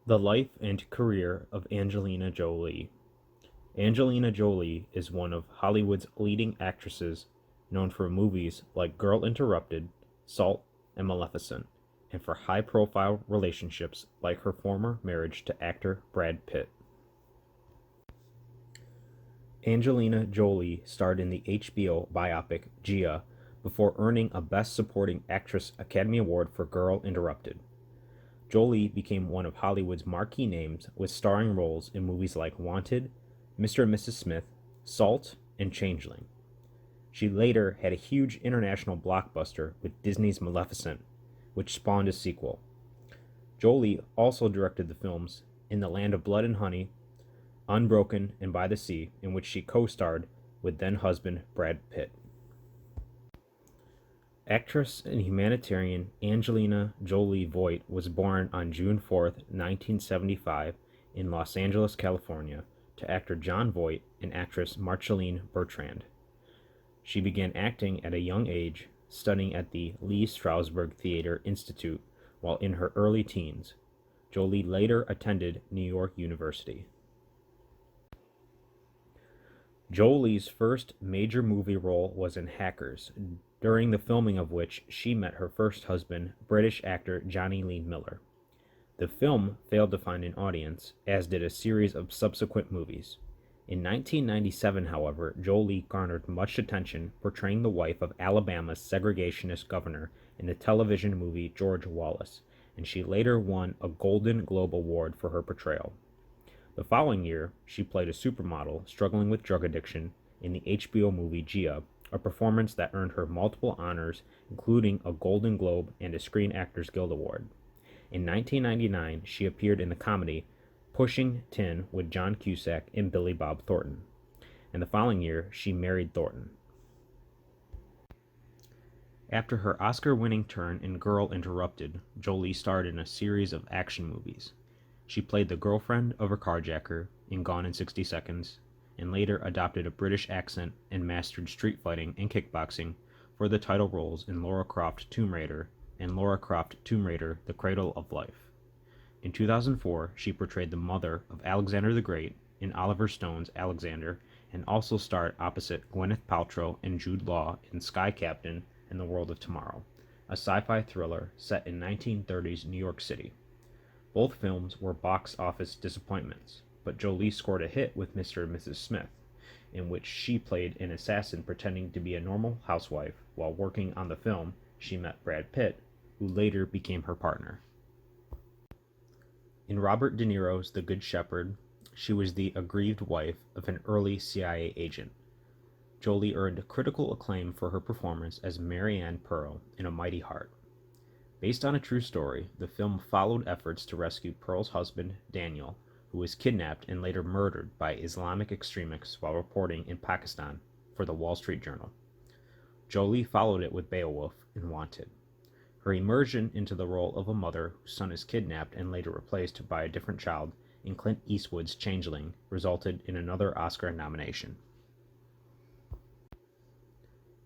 The life and career of Angelina Jolie. Angelina Jolie is one of Hollywood's leading actresses, known for movies like Girl Interrupted, Salt and Maleficent, and for high profile relationships like her former marriage to actor Brad Pitt. Angelina Jolie starred in the HBO biopic Gia before earning a Best Supporting Actress Academy Award for Girl Interrupted. Jolie became one of Hollywood's marquee names with starring roles in movies like Wanted, Mr. and Mrs. Smith, Salt, and Changeling. She later had a huge international blockbuster with Disney's Maleficent, which spawned a sequel. Jolie also directed the films In the Land of Blood and Honey, Unbroken, and By the Sea, in which she co-starred with then-husband Brad Pitt. Actress and humanitarian Angelina Jolie Voigt was born on June 4, 1975, in Los Angeles, California, to actor Jon Voight and actress Marceline Bertrand. She began acting at a young age, studying at the Lee Strasberg Theater Institute while in her early teens. Jolie later attended New York University. Jolie's first major movie role was in Hackers, during the filming of which she met her first husband, British actor Johnny Lee Miller. The film failed to find an audience, as did a series of subsequent movies. In 1997, however, Jolie garnered much attention portraying the wife of Alabama's segregationist governor in the television movie George Wallace, and she later won a Golden Globe Award for her portrayal. The following year, she played a supermodel struggling with drug addiction in the HBO movie Gia, a performance that earned her multiple honors, including a Golden Globe and a Screen Actors Guild Award. In 1999, she appeared in the comedy Pushing Tin with John Cusack and Billy Bob Thornton. And the following year, she married Thornton. After her Oscar-winning turn in Girl Interrupted, Jolie starred in a series of action movies. She played the girlfriend of a carjacker in Gone in 60 Seconds, and later adopted a British accent and mastered street fighting and kickboxing for the title roles in Lara Croft Tomb Raider and Lara Croft Tomb Raider The Cradle of Life. In 2004, she portrayed the mother of Alexander the Great in Oliver Stone's Alexander, and also starred opposite Gwyneth Paltrow and Jude Law in Sky Captain and The World of Tomorrow, a sci-fi thriller set in 1930s New York City. Both films were box office disappointments, but Jolie scored a hit with Mr. and Mrs. Smith, in which she played an assassin pretending to be a normal housewife. While working on the film, she met Brad Pitt, who later became her partner. In Robert De Niro's The Good Shepherd, she was the aggrieved wife of an early CIA agent. Jolie earned critical acclaim for her performance as Marianne Pearl in A Mighty Heart. Based on a true story, the film followed efforts to rescue Pearl's husband, Daniel, who was kidnapped and later murdered by Islamic extremists while reporting in Pakistan for the Wall Street Journal. Jolie followed it with Beowulf and Wanted. Her immersion into the role of a mother whose son is kidnapped and later replaced by a different child in Clint Eastwood's Changeling resulted in another Oscar nomination.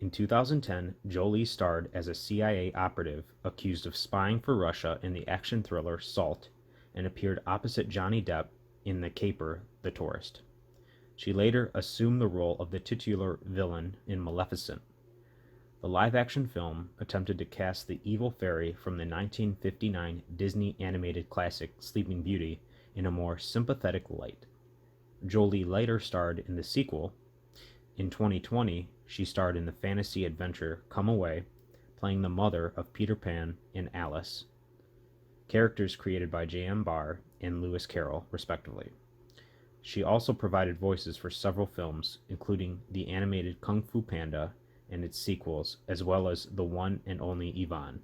In 2010, Jolie starred as a CIA operative accused of spying for Russia in the action thriller Salt, and appeared opposite Johnny Depp in The Caper, The Tourist. She later assumed the role of the titular villain in Maleficent. The live-action film attempted to cast the evil fairy from the 1959 Disney animated classic Sleeping Beauty in a more sympathetic light. Jolie later starred in the sequel. In 2020, she starred in the fantasy adventure Come Away, playing the mother of Peter Pan and Alice, characters created by J.M. Barr and Lewis Carroll, respectively. She also provided voices for several films, including the animated Kung Fu Panda and its sequels, as well as The One and Only Yvonne.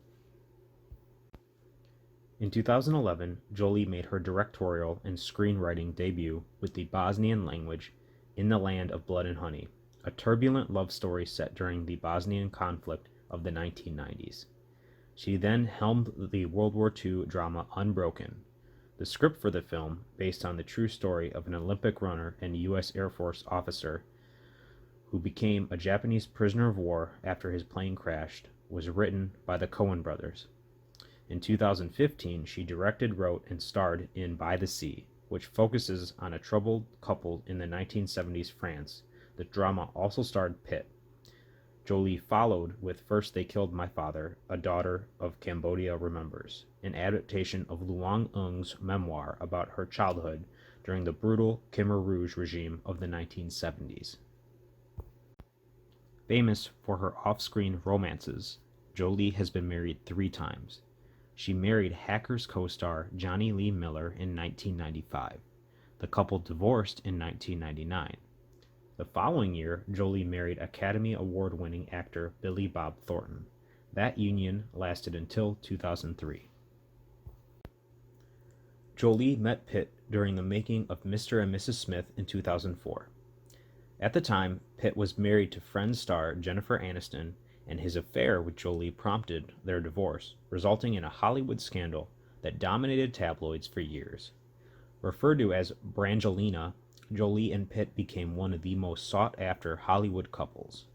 In 2011, Jolie made her directorial and screenwriting debut with the Bosnian language In the Land of Blood and Honey, a turbulent love story set during the Bosnian conflict of the 1990s. She then helmed the World War II drama Unbroken. The script for the film, based on the true story of an Olympic runner and U.S. Air Force officer who became a Japanese prisoner of war after his plane crashed, was written by the Coen brothers. In 2015, she directed, wrote, and starred in By the Sea, which focuses on a troubled couple in the 1970s France. The drama also starred Pitt. Jolie followed with First They Killed My Father, A Daughter of Cambodia Remembers, an adaptation of Luang Eng's memoir about her childhood during the brutal Khmer Rouge regime of the 1970s. Famous for her off-screen romances, Jolie has been married 3 times. She married Hackers co-star Johnny Lee Miller in 1995. The couple divorced in 1999. The following year, Jolie married Academy Award-winning actor Billy Bob Thornton. That union lasted until 2003. Jolie met Pitt during the making of Mr. and Mrs. Smith in 2004. At the time, Pitt was married to Friends star Jennifer Aniston, and his affair with Jolie prompted their divorce, resulting in a Hollywood scandal that dominated tabloids for years. Referred to as Brangelina, Jolie and Pitt became one of the most sought-after Hollywood couples.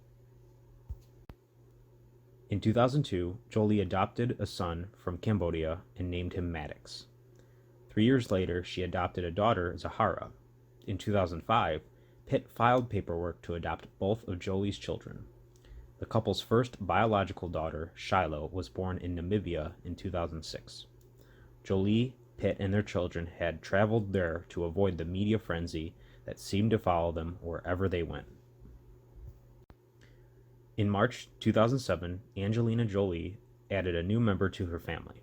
In 2002, Jolie adopted a son from Cambodia and named him Maddox. 3 years later, she adopted a daughter, Zahara. In 2005, Pitt filed paperwork to adopt both of Jolie's children. The couple's first biological daughter, Shiloh, was born in Namibia in 2006. Jolie, Pitt, and their children had traveled there to avoid the media frenzy that seemed to follow them wherever they went. In March 2007, Angelina Jolie added a new member to her family.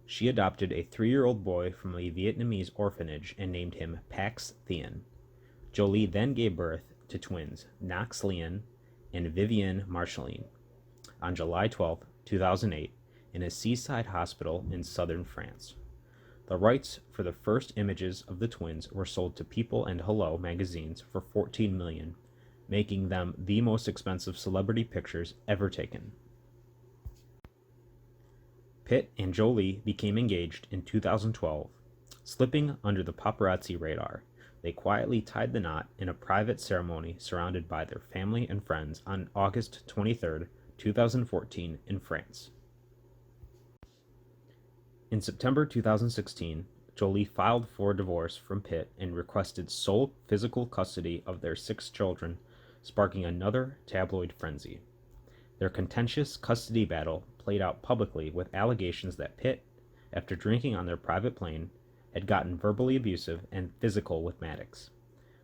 She adopted a 3-year-old boy from a Vietnamese orphanage and named him Pax Thien. Jolie then gave birth to twins, Knox Leon and Vivienne Marceline, on July 12, 2008, in a seaside hospital in southern France. The rights for the first images of the twins were sold to People and Hello magazines for $14 million, making them the most expensive celebrity pictures ever taken. Pitt and Jolie became engaged in 2012, slipping under the paparazzi radar. They quietly tied the knot in a private ceremony surrounded by their family and friends on August 23, 2014, in France. In September 2016, Jolie filed for divorce from Pitt and requested sole physical custody of their 6 children, sparking another tabloid frenzy. Their contentious custody battle played out publicly with allegations that Pitt, after drinking on their private plane, had gotten verbally abusive and physical with Maddox.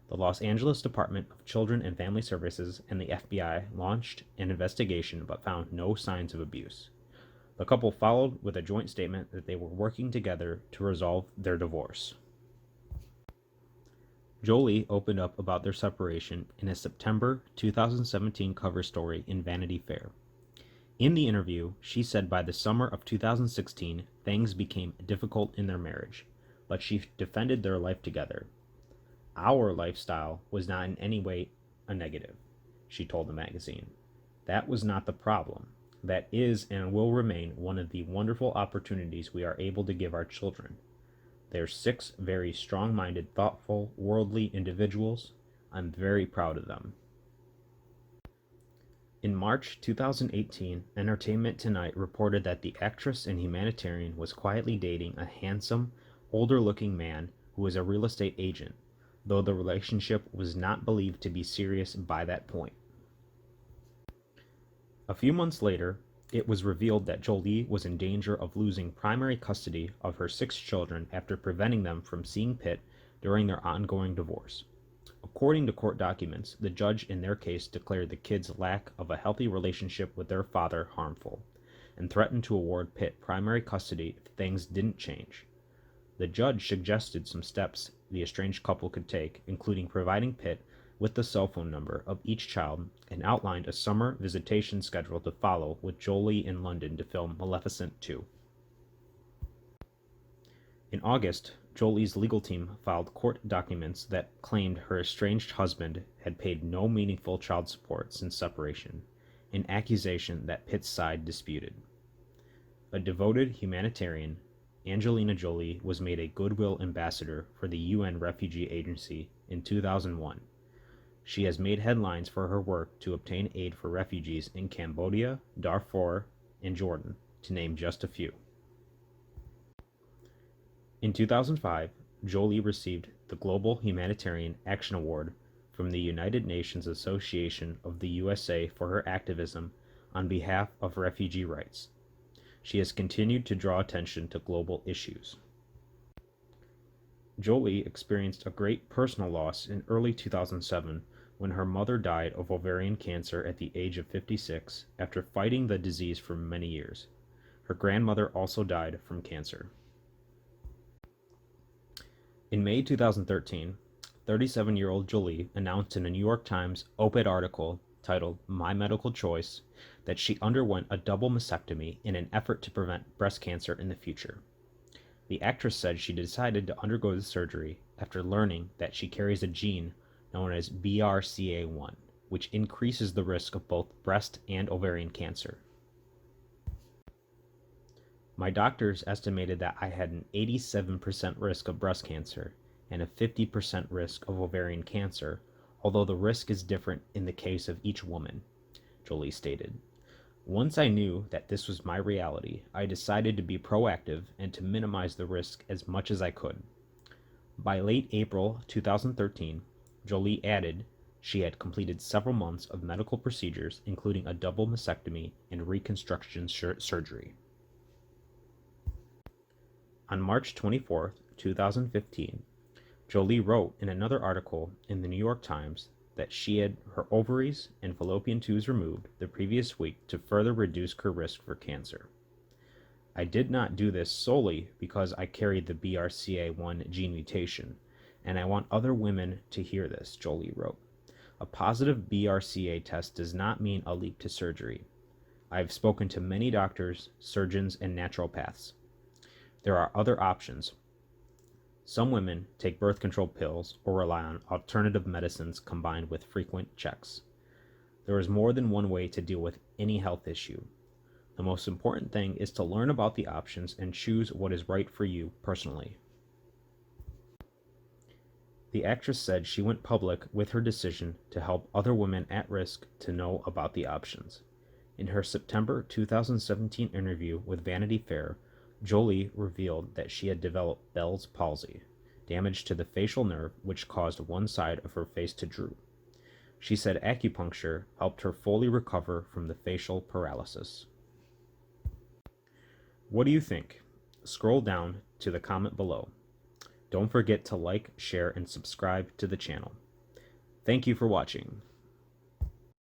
The Los Angeles Department of Children and Family Services and the FBI launched an investigation but found no signs of abuse. The couple followed with a joint statement that they were working together to resolve their divorce. Jolie opened up about their separation in a September 2017 cover story in Vanity Fair. In the interview, she said by the summer of 2016, things became difficult in their marriage, but she defended their life together. Our lifestyle was not in any way a negative, she told the magazine. That was not the problem. That is and will remain one of the wonderful opportunities we are able to give our children. They're 6 very strong-minded, thoughtful, worldly individuals. I'm very proud of them. In March 2018, Entertainment Tonight reported that the actress in Humanitarian was quietly dating a handsome, older-looking man who was a real estate agent, though the relationship was not believed to be serious by that point. A few months later, it was revealed that Jolie was in danger of losing primary custody of her 6 children after preventing them from seeing Pitt during their ongoing divorce. According to court documents, the judge in their case declared the kids' lack of a healthy relationship with their father harmful, and threatened to award Pitt primary custody if things didn't change. The judge suggested some steps the estranged couple could take, including providing Pitt with the cell phone number of each child, and outlined a summer visitation schedule to follow with Jolie in London to film Maleficent 2. In August, Jolie's legal team filed court documents that claimed her estranged husband had paid no meaningful child support since separation, an accusation that Pitt's side disputed. A devoted humanitarian, Angelina Jolie was made a Goodwill Ambassador for the UN Refugee Agency in 2001. She has made headlines for her work to obtain aid for refugees in Cambodia, Darfur, and Jordan, to name just a few. In 2005, Jolie received the Global Humanitarian Action Award from the United Nations Association of the USA for her activism on behalf of refugee rights. She has continued to draw attention to global issues. Jolie experienced a great personal loss in early 2007 when her mother died of ovarian cancer at the age of 56 after fighting the disease for many years. Her grandmother also died from cancer. In May 2013, 37-year-old Jolie announced in a New York Times op-ed article titled My Medical Choice that she underwent a double mastectomy in an effort to prevent breast cancer in the future. The actress said she decided to undergo the surgery after learning that she carries a gene known as BRCA1, which increases the risk of both breast and ovarian cancer. My doctors estimated that I had an 87% risk of breast cancer and a 50% risk of ovarian cancer, although the risk is different in the case of each woman, Jolie stated. Once I knew that this was my reality, I decided to be proactive and to minimize the risk as much as I could. By late April 2013, Jolie added she had completed several months of medical procedures, including a double mastectomy and reconstruction surgery. On March 24, 2015, Jolie wrote in another article in the New York Times that she had her ovaries and fallopian tubes removed the previous week to further reduce her risk for cancer. I did not do this solely because I carried the BRCA1 gene mutation, and I want other women to hear this, Jolie wrote. A positive BRCA test does not mean a leap to surgery. I have spoken to many doctors, surgeons, and naturopaths. There are other options. Some women take birth control pills or rely on alternative medicines combined with frequent checks. There is more than one way to deal with any health issue. The most important thing is to learn about the options and choose what is right for you personally. The actress said she went public with her decision to help other women at risk to know about the options. In her September 2017 interview with Vanity Fair, Jolie revealed that she had developed Bell's palsy, damage to the facial nerve which caused one side of her face to droop. She said acupuncture helped her fully recover from the facial paralysis. What do you think? Scroll down to the comment below. Don't forget to like, share, and subscribe to the channel. Thank you for watching.